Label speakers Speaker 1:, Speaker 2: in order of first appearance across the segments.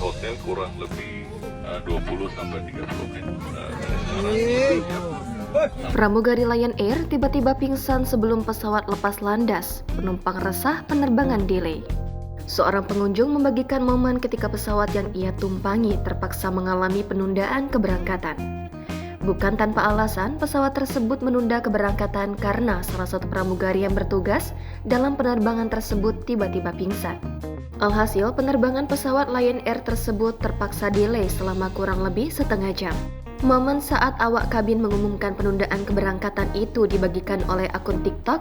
Speaker 1: hotel kurang lebih 20-30 menit dari sekarang.
Speaker 2: Pramugari Lion Air tiba-tiba pingsan sebelum pesawat lepas landas. Penumpang resah, penerbangan delay. Seorang pengunjung membagikan momen ketika pesawat yang ia tumpangi terpaksa mengalami penundaan keberangkatan. Bukan tanpa alasan, pesawat tersebut menunda keberangkatan karena salah satu pramugari yang bertugas dalam penerbangan tersebut tiba-tiba pingsan. Alhasil, penerbangan pesawat Lion Air tersebut terpaksa delay selama kurang lebih setengah jam. Momen saat awak kabin mengumumkan penundaan keberangkatan itu dibagikan oleh akun TikTok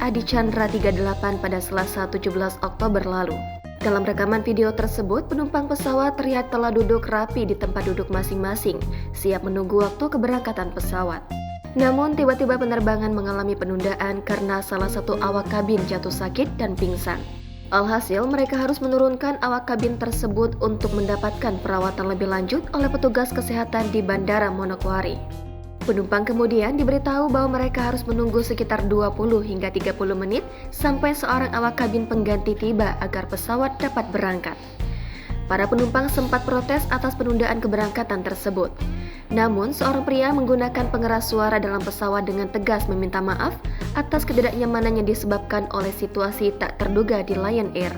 Speaker 2: @adichandra38 pada Selasa 17 Oktober lalu. Dalam rekaman video tersebut, penumpang pesawat terlihat telah duduk rapi di tempat duduk masing-masing, siap menunggu waktu keberangkatan pesawat. Namun, tiba-tiba penerbangan mengalami penundaan karena salah satu awak kabin jatuh sakit dan pingsan. Alhasil, mereka harus menurunkan awak kabin tersebut untuk mendapatkan perawatan lebih lanjut oleh petugas kesehatan di Bandara Manokwari. Penumpang kemudian diberitahu bahwa mereka harus menunggu sekitar 20 hingga 30 menit sampai seorang awak kabin pengganti tiba agar pesawat dapat berangkat. Para penumpang sempat protes atas penundaan keberangkatan tersebut. Namun, seorang pria menggunakan pengeras suara dalam pesawat dengan tegas meminta maaf atas ketidaknyamanan yang disebabkan oleh situasi tak terduga di Lion Air.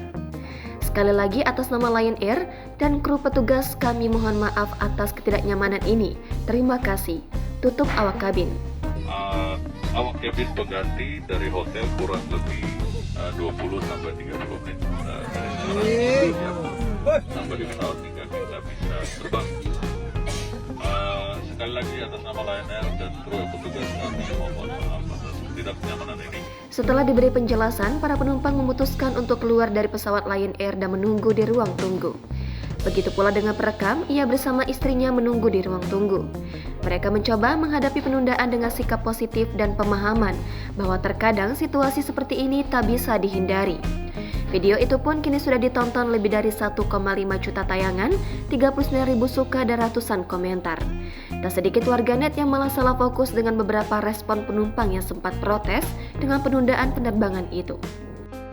Speaker 2: Sekali lagi atas nama Lion Air dan kru petugas, kami mohon maaf atas ketidaknyamanan ini. Terima kasih. Tutup awak kabin.
Speaker 1: Awak kabin pengganti dari hotel kurang lebih 20-30 menit dari sekarang. Sampai di pesawat hingga kita bisa terbang. Sekali lagi atas nama Lion Air dan kru petugas, kami mohon maaf atas ketidaknyamanan ini.
Speaker 2: Setelah diberi penjelasan, para penumpang memutuskan untuk keluar dari pesawat Lion Air dan menunggu di ruang tunggu. Begitu pula dengan perekam, ia bersama istrinya menunggu di ruang tunggu. Mereka mencoba menghadapi penundaan dengan sikap positif dan pemahaman bahwa terkadang situasi seperti ini tak bisa dihindari. Video itu pun kini sudah ditonton lebih dari 1,5 juta tayangan, 39.000 suka dan ratusan komentar. Tak sedikit warganet yang malah salah fokus dengan beberapa respon penumpang yang sempat protes dengan penundaan penerbangan itu.